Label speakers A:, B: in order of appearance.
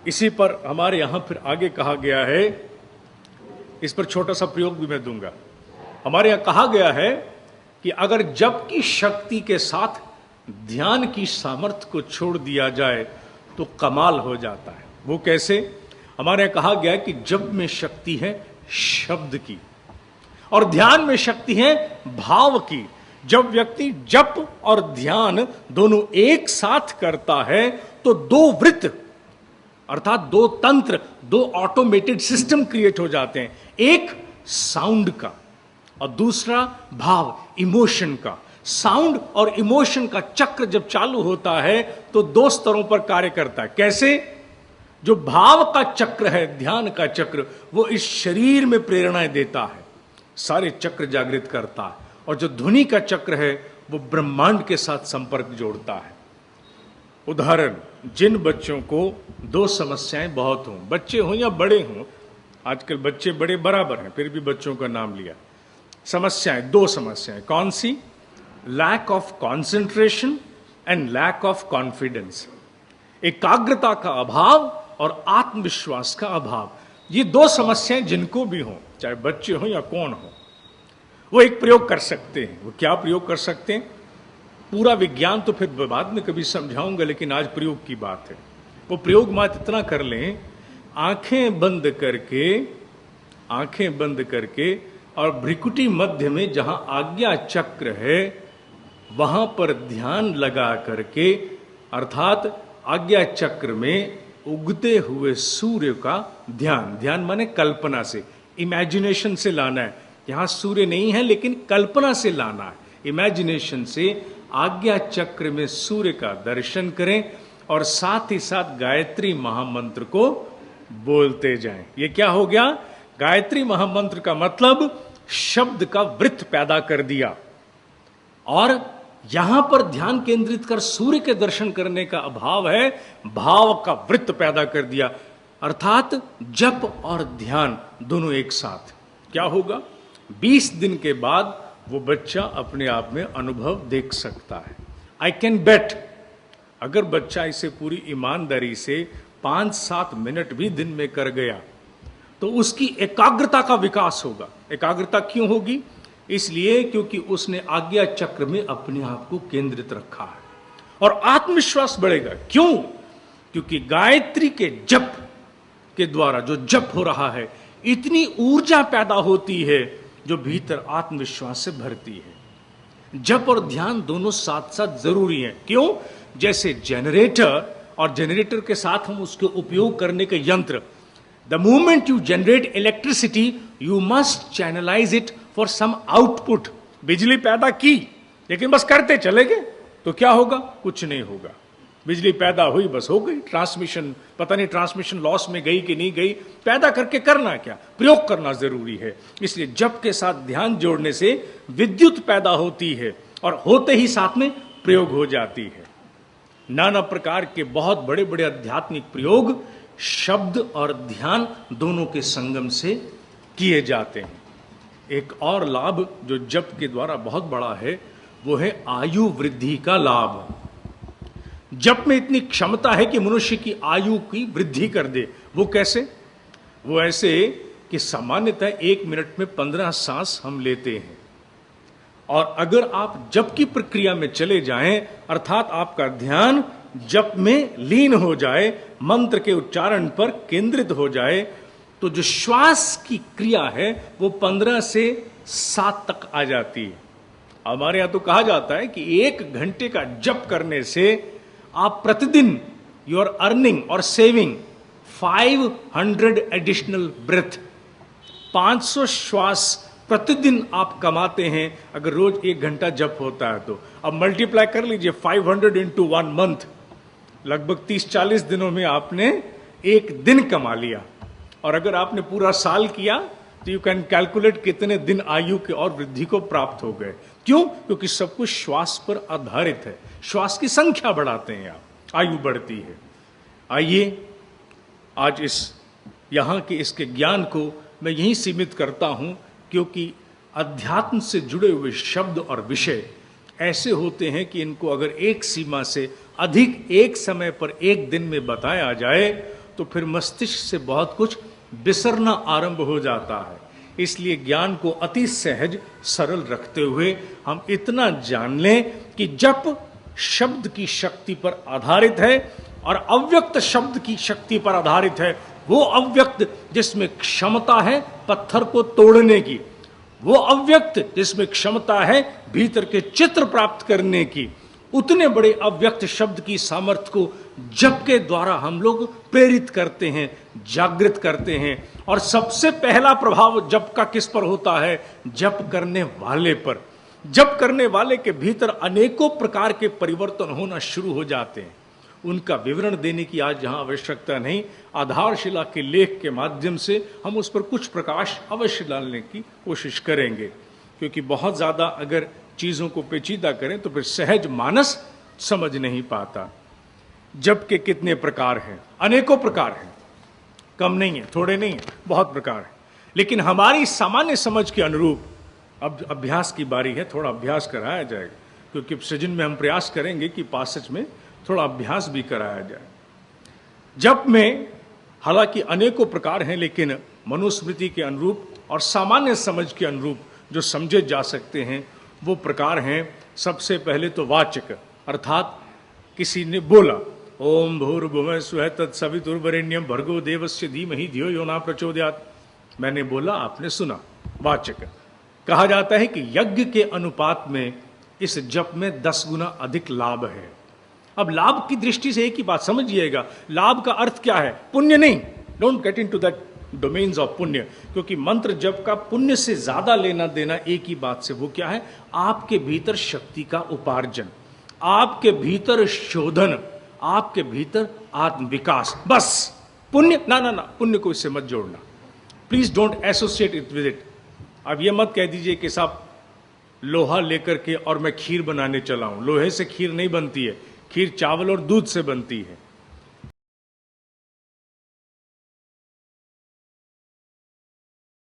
A: इसी पर हमारे यहां फिर आगे कहा गया है, इस पर छोटा सा प्रयोग भी मैं दूंगा। हमारे यहां कहा गया है कि अगर जप की शक्ति के साथ ध्यान की सामर्थ्य को छोड़ दिया जाए तो कमाल हो जाता है। वो कैसे? हमारे यहां कहा गया है कि जप में शक्ति है शब्द की और ध्यान में शक्ति है भाव की। जब व्यक्ति जप और ध्यान दोनों एक साथ करता है तो दो वृत्त अर्थात दो तंत्र, दो ऑटोमेटेड सिस्टम क्रिएट हो जाते हैं, एक साउंड का और दूसरा भाव इमोशन का। साउंड और इमोशन का चक्र जब चालू होता है तो दो स्तरों पर कार्य करता है। कैसे? जो भाव का चक्र है, ध्यान का चक्र, वो इस शरीर में प्रेरणाएं देता है, सारे चक्र जागृत करता है, और जो ध्वनि का चक्र है वो ब्रह्मांड के साथ संपर्क जोड़ता है। उदाहरण, जिन बच्चों को दो समस्याएं बहुत हों, बच्चे हों या बड़े हों, आजकल बच्चे बड़े बराबर हैं फिर भी बच्चों का नाम लिया, समस्याएं, दो समस्याएं, कौन सी? Lack of concentration and lack of confidence, एकाग्रता का अभाव और आत्मविश्वास का अभाव। ये दो समस्याएं जिनको भी हों, चाहे बच्चे हों या कौन हो, वो एक प्रयोग कर सकते हैं। वो क्या प्रयोग कर सकते हैं? पूरा विज्ञान तो फिर बाद में कभी समझाऊंगा, लेकिन आज प्रयोग की बात है। वो प्रयोग मात्र इतना कर लें, आंखें बंद करके और भ्रिकुटी मध्य में जहां आज्ञा चक्र है वहां पर ध्यान लगा करके, अर्थात आज्ञा चक्र में उगते हुए सूर्य का ध्यान, ध्यान माने कल्पना से, इमेजिनेशन से लाना है। यहां सूर्य नहीं है लेकिन कल्पना से लाना है, इमेजिनेशन से आज्ञा चक्र में सूर्य का दर्शन करें और साथ ही साथ गायत्री महामंत्र को बोलते जाएं। ये क्या हो गया? गायत्री महामंत्र का मतलब शब्द का वृत्त पैदा कर दिया और यहां पर ध्यान केंद्रित कर सूर्य के दर्शन करने का अभाव है, भाव का वृत्त पैदा कर दिया, अर्थात जप और ध्यान दोनों एक साथ। क्या होगा? 20 दिन के बाद वो बच्चा अपने आप में अनुभव देख सकता है। आई कैन बेट, अगर बच्चा इसे पूरी ईमानदारी से 5-7 मिनट भी दिन में कर गया तो उसकी एकाग्रता का विकास होगा। एकाग्रता क्यों होगी? इसलिए क्योंकि उसने आज्ञा चक्र में अपने आप को केंद्रित रखा है और आत्मविश्वास बढ़ेगा। क्यों? क्योंकि गायत्री के जप के द्वारा जो जप हो रहा है, इतनी ऊर्जा पैदा होती है जो भीतर आत्मविश्वास से भरती है। जप और ध्यान दोनों साथ साथ जरूरी हैं। क्यों? जैसे जनरेटर, और जनरेटर के साथ हम उसके उपयोग करने के यंत्र, the moment you generate electricity you must channelise it for some output. बिजली पैदा की लेकिन बस करते चले गए तो क्या होगा? कुछ नहीं होगा। बिजली पैदा हुई, बस हो गई, ट्रांसमिशन, पता नहीं ट्रांसमिशन लॉस में गई कि नहीं गई, पैदा करके करना क्या? प्रयोग करना जरूरी है। इसलिए जप के साथ ध्यान जोड़ने से विद्युत पैदा होती है और होते ही साथ में प्रयोग हो जाती है। नाना प्रकार के बहुत बड़े बड़े आध्यात्मिक प्रयोग शब्द और ध्यान दोनों के संगम से किए जाते हैं। एक और लाभ जो जप के द्वारा बहुत बड़ा है वो है आयु वृद्धि का लाभ। जप में इतनी क्षमता है कि मनुष्य की आयु की वृद्धि कर दे। वो कैसे? वो ऐसे कि सामान्यतः 1 मिनट में 15 सांस हम लेते हैं, और अगर आप जप की प्रक्रिया में चले जाएं, अर्थात आपका ध्यान जप में लीन हो जाए, मंत्र के उच्चारण पर केंद्रित हो जाए, तो जो श्वास की क्रिया है वो 15 से 7 तक आ जाती है। हमारे यहां तो कहा जाता है कि 1 घंटे का जप करने से आप प्रतिदिन यू आर अर्निंग और सेविंग 500 एडिशनल ब्रेथ, 500 श्वास प्रतिदिन आप कमाते हैं अगर रोज 1 घंटा जप होता है तो। अब मल्टीप्लाई कर लीजिए 500 into 1 मंथ, लगभग 30-40 दिनों में आपने 1 दिन कमा लिया। और अगर आपने पूरा साल किया तो यू कैन कैलकुलेट कितने दिन आयु के और वृद्धि को प्राप्त हो गए। क्यों? क्योंकि सब कुछ श्वास पर आधारित है। श्वास की संख्या बढ़ाते हैं आप, आयु बढ़ती है। आइए आज यहाँ के इसके ज्ञान को मैं यहीं सीमित करता हूं, क्योंकि अध्यात्म से जुड़े हुए शब्द और विषय ऐसे होते हैं कि इनको अगर एक सीमा से अधिक एक समय पर एक दिन में बताया जाए तो फिर मस्तिष्क से बहुत कुछ बिसरना आरंभ हो जाता है। इसलिए ज्ञान को अति सहज सरल रखते हुए हम इतना जान लें कि जप शब्द की शक्ति पर आधारित है और अव्यक्त शब्द की शक्ति पर आधारित है। वो अव्यक्त जिसमें क्षमता है पत्थर को तोड़ने की, वो अव्यक्त जिसमें क्षमता है भीतर के चित्र प्राप्त करने की, उतने बड़े अव्यक्त शब्द की सामर्थ्य को जप के द्वारा हम लोग प्रेरित करते हैं, जागृत करते हैं। और सबसे पहला प्रभाव जप का किस पर होता है? जप करने वाले पर। जप करने वाले के भीतर अनेकों प्रकार के परिवर्तन होना शुरू हो जाते हैं। उनका विवरण देने की आज यहाँ आवश्यकता नहीं, आधारशिला के लेख के माध्यम से हम उस पर कुछ प्रकाश अवश्य डालने की कोशिश करेंगे, क्योंकि बहुत ज़्यादा अगर चीज़ों को पेचीदा करें तो फिर सहज मानस समझ नहीं पाता। जप के कितने प्रकार हैं? अनेकों प्रकार हैं, कम नहीं है, थोड़े नहीं है, बहुत प्रकार है। लेकिन हमारी सामान्य समझ के अनुरूप अब अभ्यास की बारी है, थोड़ा अभ्यास कराया जाएगा, क्योंकि सृजन में हम प्रयास करेंगे कि पासच में थोड़ा अभ्यास भी कराया जाए। जप में हालांकि अनेकों प्रकार हैं, लेकिन मनुस्मृति के अनुरूप और सामान्य समझ के अनुरूप जो समझे जा सकते हैं वो प्रकार हैं। सबसे पहले तो वाचक, अर्थात किसी ने बोला ओम भूर्भुवः स्वः तत्सवितुर्वरेण्यं भर्गो देवस्य धीमहि धियो यो न प्रचोदयात्। मैंने बोला, आपने सुना, वाचक। कहा जाता है कि यज्ञ के अनुपात में इस जप में 10 गुना अधिक लाभ है। अब लाभ की दृष्टि से एक ही बात समझिएगा, लाभ का अर्थ क्या है? पुण्य नहीं, don't get into that domains of पुण्य, क्योंकि मंत्र जप का पुण्य से ज्यादा लेना देना एक ही बात से, वो क्या है? आपके भीतर शक्ति का उपार्जन, आपके भीतर शोधन, आपके भीतर आत्म विकास। बस पुण्य ना ना ना, पुण्य को इससे मत जोड़ना, please don't associate it with it. अब ये मत कह दीजिए कि साहब लोहा लेकर के और मैं खीर बनाने चला हूं। लोहे से खीर नहीं बनती है, खीर चावल और दूध से बनती है।